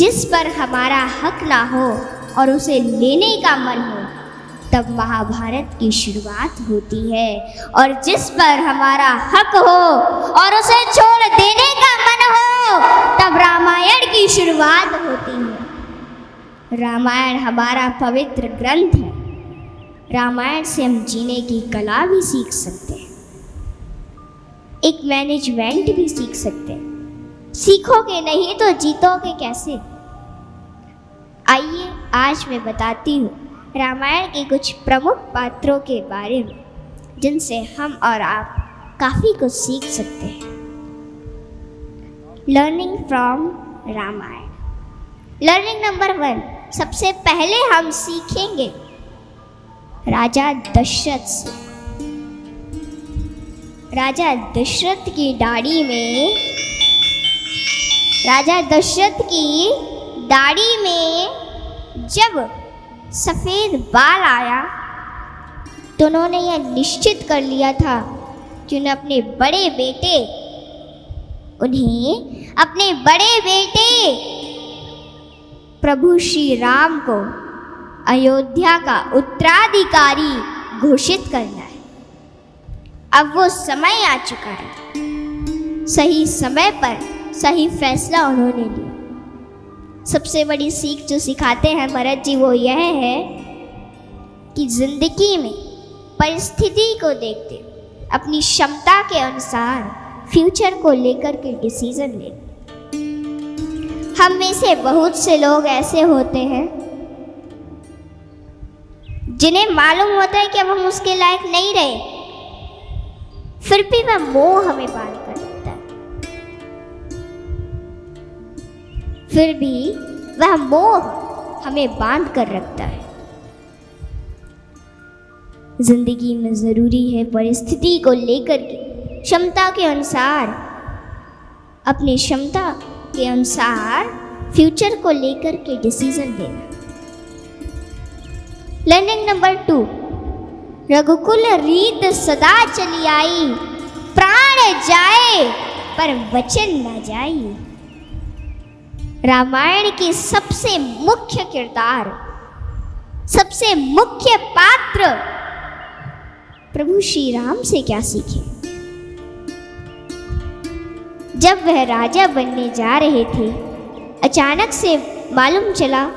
जिस पर हमारा हक ना हो और उसे लेने का मन हो, तब महाभारत की शुरुआत होती है। और जिस पर हमारा हक हो और उसे छोड़ देने का मन हो, तब रामायण की शुरुआत होती है। रामायण हमारा पवित्र ग्रंथ है। रामायण से हम जीने की कला भी सीख सकते हैं, एक मैनेजमेंट भी सीख सकते हैं। सीखोगे नहीं तो जीतोगे कैसे? आइए आज मैं बताती हूँ रामायण के कुछ प्रमुख पात्रों के बारे में, जिनसे हम और आप काफ़ी कुछ सीख सकते हैं। Learning from Ramayan. Learning number 1, सबसे पहले हम सीखेंगे राजा दशरथ से। राजा दशरथ की दाढ़ी में जब सफ़ेद बाल आया तो उन्होंने यह निश्चित कर लिया था कि उन्हें अपने बड़े बेटे प्रभु श्री राम को अयोध्या का उत्तराधिकारी घोषित करना है। अब वो समय आ चुका है। सही समय पर सही फैसला उन्होंने लिया। सबसे बड़ी सीख जो सिखाते हैं भरत जी वो यह है कि जिंदगी में परिस्थिति को देखते अपनी क्षमता के अनुसार फ्यूचर को लेकर के डिसीजन ले। हम में से बहुत से लोग ऐसे होते हैं जिन्हें मालूम होता है कि अब हम उसके लायक नहीं रहे, फिर भी वह मोह हमें बांध कर रखता है। फिर भी वह मोह हमें बांध कर रखता है। जिंदगी में जरूरी है परिस्थिति को लेकर के क्षमता के अनुसार, अपनी क्षमता के अनुसार फ्यूचर को लेकर के डिसीजन लेना। लर्निंग नंबर 2, रघुकुल रीत सदा चली आई, प्राण जाए पर वचन न जाई। रामायण के सबसे मुख्य किरदार, सबसे मुख्य पात्र प्रभु श्री राम से क्या सीखे? जब वह राजा बनने जा रहे थे, अचानक से मालूम चला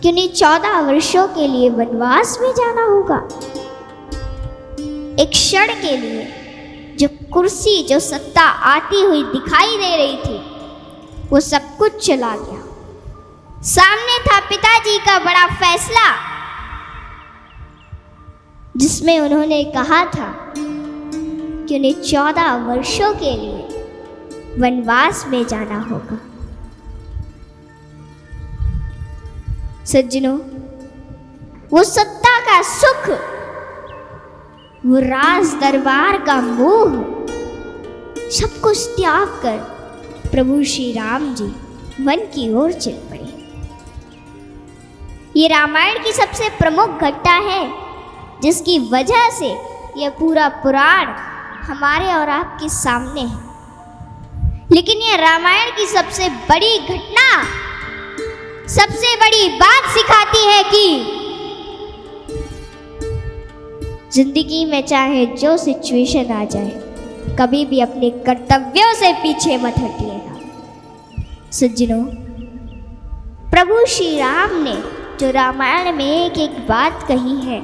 कि उन्हें 14 वर्षों के लिए वनवास में जाना होगा। एक क्षण के लिए जो कुर्सी, जो सत्ता आती हुई दिखाई दे रही थी, वो सब कुछ चला गया। सामने था पिताजी का बड़ा फैसला, जिसमें उन्होंने कहा था कि उन्हें 14 वर्षों के लिए वनवास में जाना होगा। सज्जनों, वो सत्ता का सुख, वो राज दरबार का मोह, सब कुछ त्याग कर प्रभु श्री राम जी वन की ओर चल पड़े। ये रामायण की सबसे प्रमुख घटना है, जिसकी वजह से यह पूरा पुराण हमारे और आपके सामने है। लेकिन यह रामायण की सबसे बड़ी घटना, सबसे बड़ी बात सिखाती है कि जिंदगी में चाहे जो सिचुएशन आ जाए, कभी भी अपने कर्तव्यों से पीछे मत हटिएगा। सज्जनों, प्रभु श्री राम ने जो रामायण में एक एक बात कही है,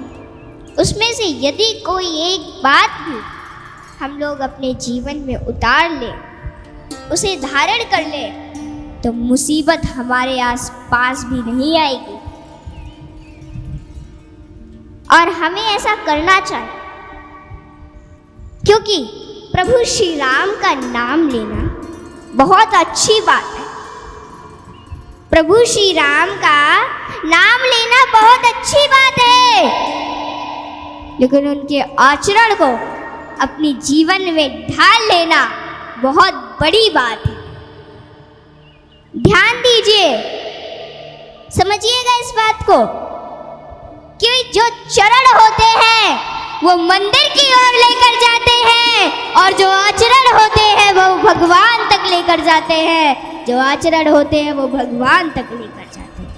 उसमें से यदि कोई एक बात भी हम लोग अपने जीवन में उतार लें, उसे धारण कर ले, तो मुसीबत हमारे आसपास भी नहीं आएगी। और हमें ऐसा करना चाहिए, क्योंकि प्रभु श्री राम का नाम लेना बहुत अच्छी बात है। प्रभु श्री राम का नाम लेना बहुत अच्छी बात है, लेकिन उनके आचरण को अपनी जीवन में ढाल लेना बहुत बड़ी बात है। ध्यान दीजिए, समझिएगा इस बात को, कि जो चरण होते हैं वो मंदिर की ओर लेकर जाते हैं, और जो आचरण होते हैं वो भगवान तक लेकर जाते हैं। जो आचरण होते हैं वो भगवान तक लेकर जाते हैं।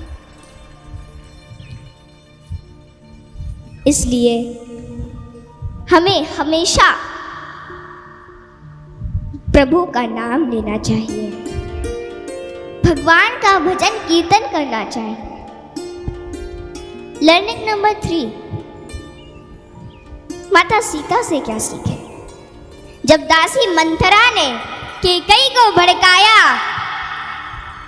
इसलिए हमें हमेशा प्रभु का नाम लेना चाहिए, भगवान का भजन कीर्तन करना चाहिए। लर्निंग नंबर 3, माता सीता से क्या सीखे। जब दासी मंथरा ने कैकेयी को भड़काया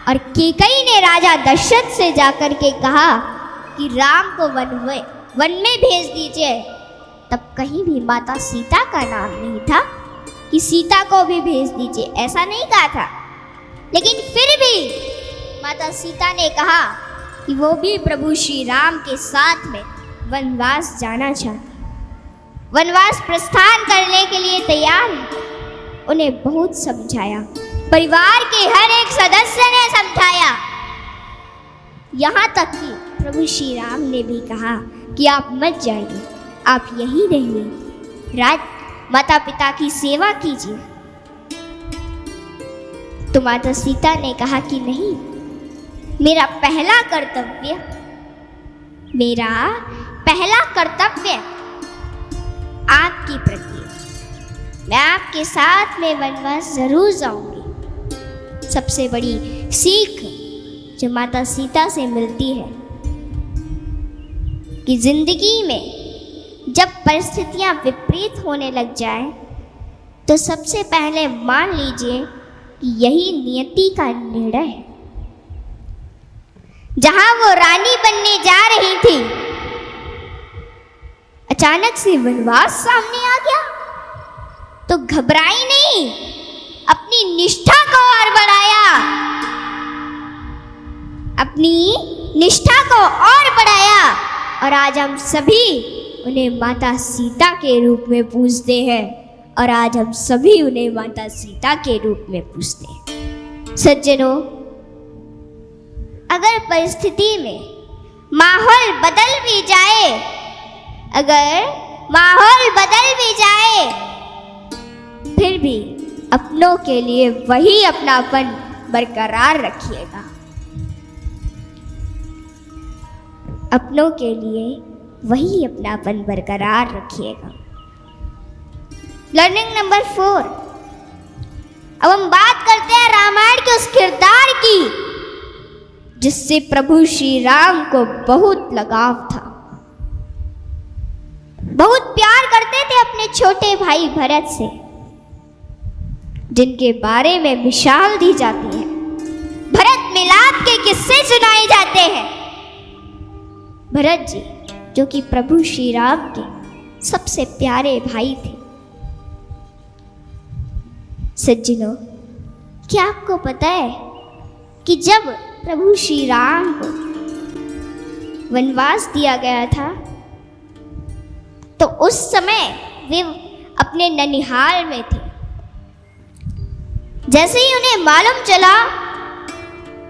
और कैकेयी ने राजा दशरथ से जाकर के कहा कि राम को वन में भेज दीजिए, तब कहीं भी माता सीता का नाम नहीं था कि सीता को भी भेज दीजिए, ऐसा नहीं कहा था। लेकिन फिर भी माता सीता ने कहा कि वो भी प्रभु श्री राम के साथ में वनवास जाना चाहती, वनवास प्रस्थान करने के लिए तैयार है। उन्हें बहुत समझाया, परिवार के हर एक सदस्य ने समझाया, यहाँ तक कि प्रभु श्री राम ने भी कहा कि आप मत जाइए, आप यहीं रहिए, माता पिता की सेवा कीजिए। तो माता सीता ने कहा कि नहीं, मेरा पहला कर्तव्य आपकी प्रति, मैं आपके साथ में वनवास जरूर जाऊंगी। सबसे बड़ी सीख जो माता सीता से मिलती है कि जिंदगी में जब परिस्थितियां विपरीत होने लग जाए तो सबसे पहले मान लीजिए कि यही नियति का निर्णय है। जहां वो रानी बनने जा रही थी, अचानक से वनवास सामने आ गया तो घबराई नहीं, अपनी निष्ठा को और बढ़ाया, और आज हम सभी उन्हें माता सीता के रूप में पूजते हैं, और आज हम सभी उन्हें माता सीता के रूप में पूजते हैं। सज्जनों, अगर परिस्थिति में माहौल बदल भी जाए, फिर भी अपनों के लिए वही अपनापन बरकरार रखिएगा। अपनों के लिए वही अपनापन बरकरार रखिएगा। लर्निंग नंबर 4, अब हम बात करते हैं रामायण के उस किरदार की जिससे प्रभु श्री राम को बहुत लगाव था, बहुत प्यार करते थे अपने छोटे भाई भरत से, जिनके बारे में मिसाल दी जाती है, भरत मिलाप के किस्से सुनाए जाते हैं। भरत जी जो कि प्रभु श्री राम के सबसे प्यारे भाई थे। सज्जनों, क्या आपको पता है कि जब प्रभु श्री राम को वनवास दिया गया था तो उस समय वे अपने ननिहाल में थे। जैसे ही उन्हें मालूम चला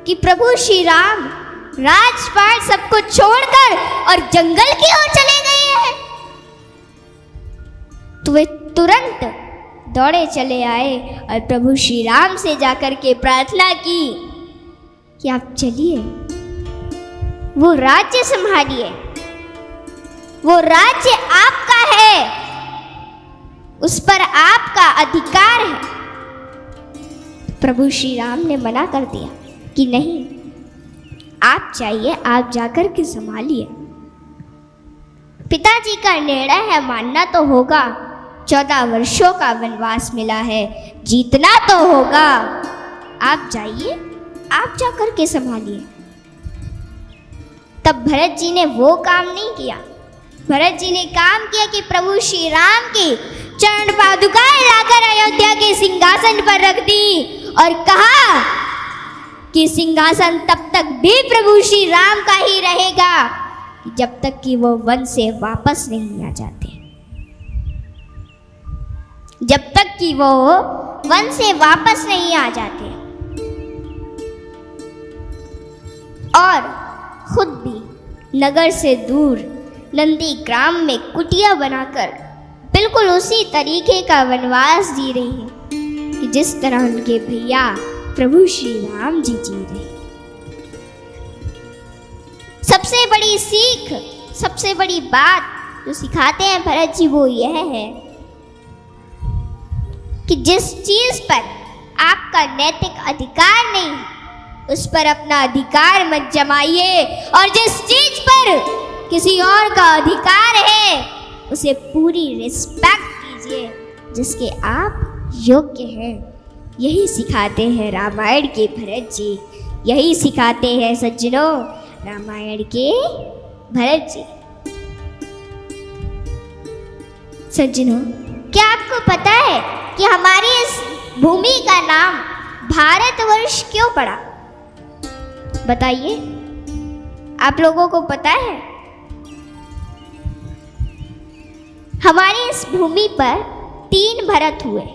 कि प्रभु श्री राम राजपाट सबको छोड़कर और जंगल की ओर चले गए हैं, तो वे तुरंत दौड़े चले आए और प्रभु श्री राम से जाकर के प्रार्थना की कि आप चलिए, वो राज्य संभालिए, वो राज्य आपका है, उस पर आपका अधिकार है। प्रभु श्री राम ने मना कर दिया कि नहीं, आप चाहिए, आप जाकर के संभालिए। पिताजी का निर्णय है, मानना तो होगा, 14 वर्षों का वनवास मिला है, जीतना तो होगा, आप जाइए, आप जाकर के संभालिए। तब भरत जी ने वो काम नहीं किया। भरत जी ने काम किया कि प्रभु श्री राम की चरण पादुकाएं लाकर अयोध्या के सिंहासन पर रख दी और कहा कि सिंहासन तब तक भी प्रभु श्री राम का ही रहेगा जब तक कि वो वन से वापस नहीं आ जाते, जब तक कि वो वन से वापस नहीं आ जाते। और खुद भी नगर से दूर नंदी ग्राम में कुटिया बनाकर बिल्कुल उसी तरीके का वनवास जी रही है कि जिस तरह उनके भैया प्रभु श्री राम जी जी रहे। सबसे बड़ी सीख, सबसे बड़ी बात जो सिखाते हैं भरत जी वो यह है कि जिस चीज पर आपका नैतिक अधिकार नहीं उस पर अपना अधिकार मत जमाइए, और जिस चीज पर किसी और का अधिकार है उसे पूरी रिस्पेक्ट कीजिए जिसके आप योग्य हैं। यही सिखाते हैं रामायण के भरत जी, यही सिखाते हैं सज्जनों रामायण के भरत जी। सज्जनों, क्या आपको पता है कि हमारी इस भूमि का नाम भारतवर्ष क्यों पड़ा? बताइए, आप लोगों को पता है? हमारी इस भूमि पर 3 भरत हुए।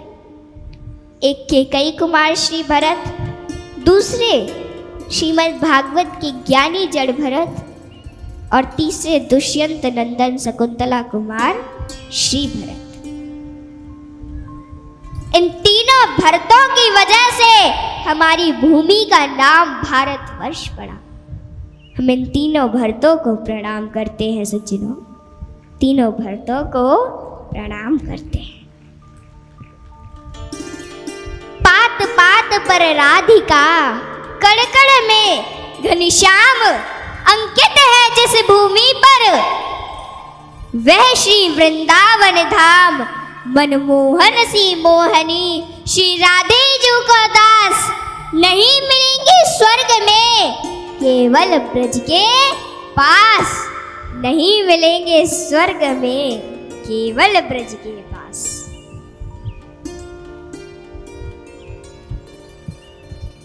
एक केकई कुमार श्री भरत, दूसरे श्रीमद् भागवत के ज्ञानी जड़ भरत, और तीसरे दुष्यंत नंदन शकुंतला कुमार श्री भरत। इन तीनों भरतों की वजह से हमारी भूमि का नाम भारतवर्ष पड़ा। हम इन तीनों भरतों को प्रणाम करते हैं सज्जनों, तीनों भरतों को प्रणाम करते हैं। पात पात पर राधिका, कड़ कड़ में घनश्याम, अंकित है जिस भूमि पर वह श्री वृंदावन धाम। मनमोहन सी मोहनी श्री राधे जी को दास, नहीं मिलेंगे स्वर्ग में केवल ब्रज के पास। नहीं मिलेंगे स्वर्ग में केवल ब्रज के पास।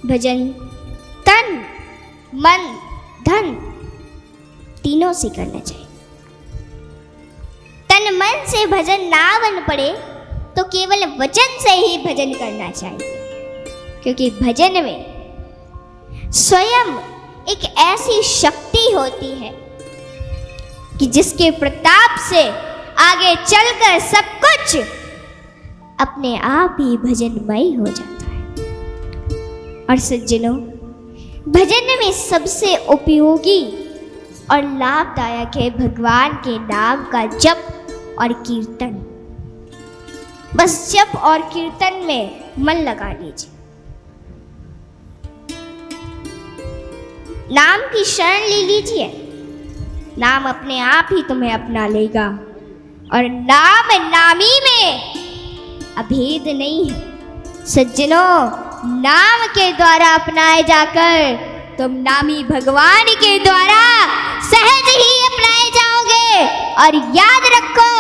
भजन तन मन धन तीनों से करना चाहिए। तन मन से भजन ना बन पड़े तो केवल वचन से ही भजन करना चाहिए, क्योंकि भजन में स्वयं एक ऐसी शक्ति होती है कि जिसके प्रताप से आगे चलकर सब कुछ अपने आप ही भजनमय हो जाता है। और सज्जनों, भजन में सबसे उपयोगी और लाभदायक है भगवान के नाम का जप और कीर्तन। बस जप और कीर्तन में मन लगा लीजिए। नाम की शरण ले लीजिए, नाम अपने आप ही तुम्हें अपना लेगा। और नाम नामी में अभेद नहीं है सज्जनों। नाम के द्वारा अपनाए जाकर तुम नामी भगवान के द्वारा सहज ही अपनाए जाओगे। और याद रखो,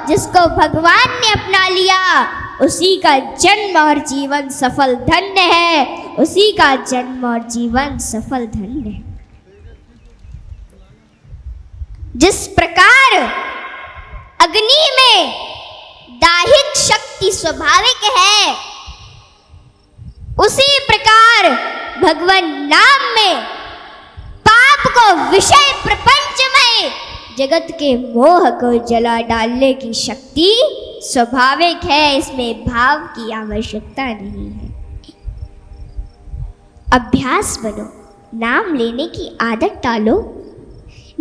जिसको भगवान ने अपना लिया उसी का जन्म और जीवन सफल धन्य है, उसी का जन्म और जीवन सफल धन्य है। जिस प्रकार अग्नि में दाहिक शक्ति स्वाभाविक है, उसी प्रकार भगवान नाम में पाप को विषय प्रपंच में जगत के मोह को जला डालने की शक्ति स्वाभाविक है। इसमें भाव की आवश्यकता नहीं है। अभ्यास बनो, नाम लेने की आदत डालो।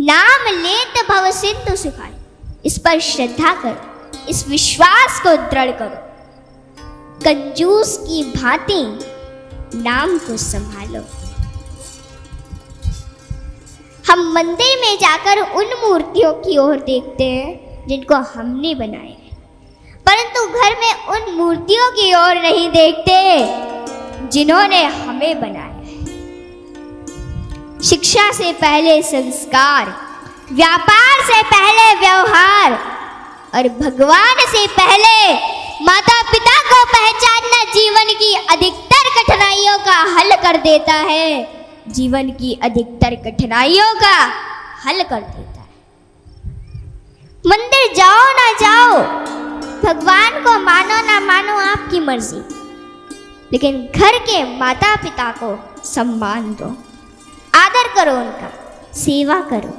नाम लेत भव सिंधु सुखाए, इस पर श्रद्धा करो, इस विश्वास को दृढ़ करो। कंजूस की भांति नाम को संभालो। हम मंदिर में जाकर उन मूर्तियों की ओर देखते हैं जिनको हमने बनाया है, परंतु घर में उन मूर्तियों की ओर नहीं देखते जिन्होंने हमें बनाया है। शिक्षा से पहले संस्कार, व्यापार से पहले व्यवहार, और भगवान से पहले माता पिता को पहचानना जीवन की अधिकतर कठिनाइयों का हल कर देता है। जीवन की अधिकतर कठिनाइयों का हल कर देता है। मंदिर जाओ ना जाओ, भगवान को मानो ना मानो आपकी मर्जी, लेकिन घर के माता पिता को सम्मान दो, आदर करो, उनका सेवा करो,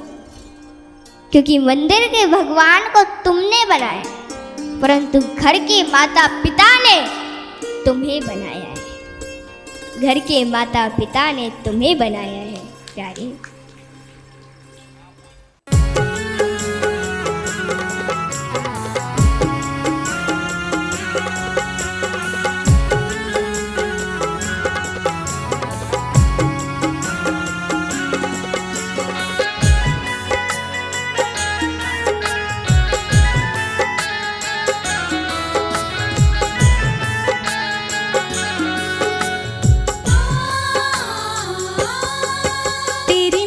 क्योंकि मंदिर के भगवान को तुमने बनाया, परंतु घर के माता पिता ने तुम्हें बनाया है। घर के माता पिता ने तुम्हें बनाया है प्यारे। तेरी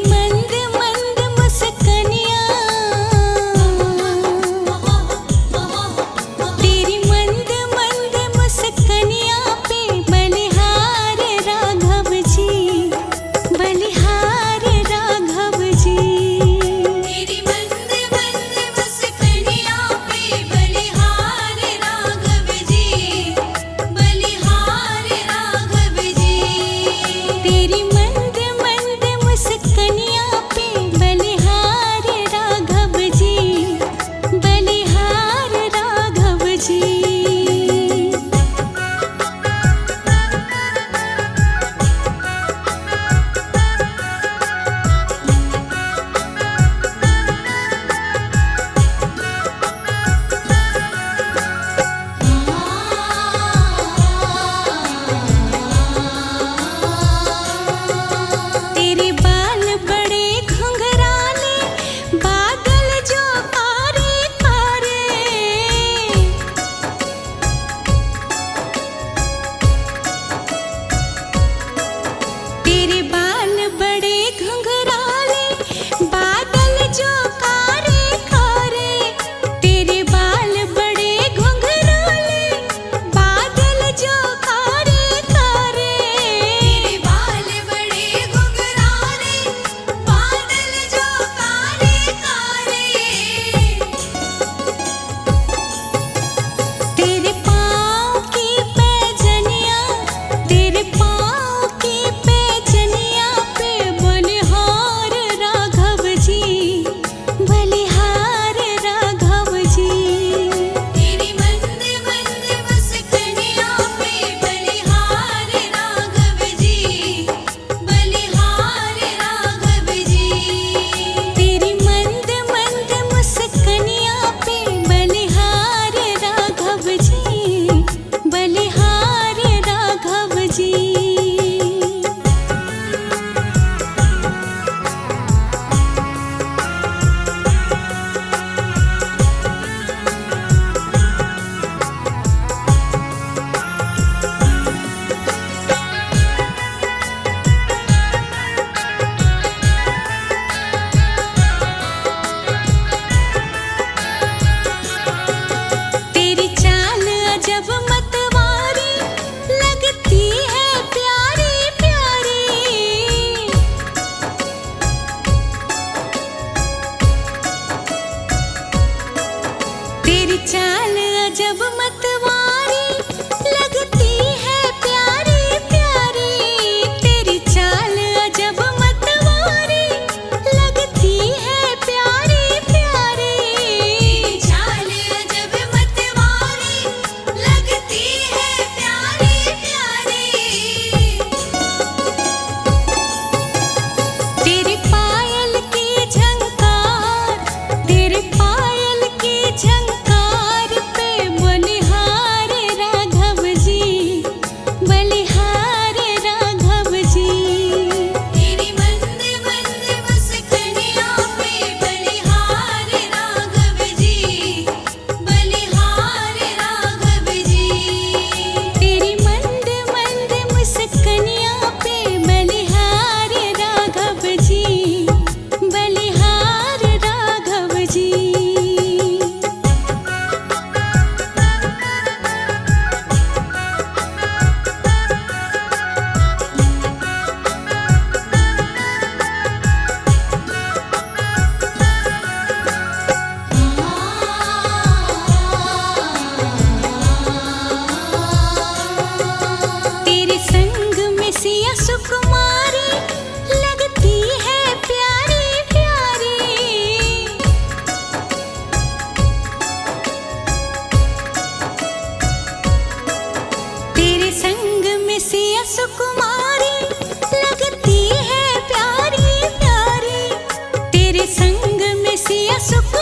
सुख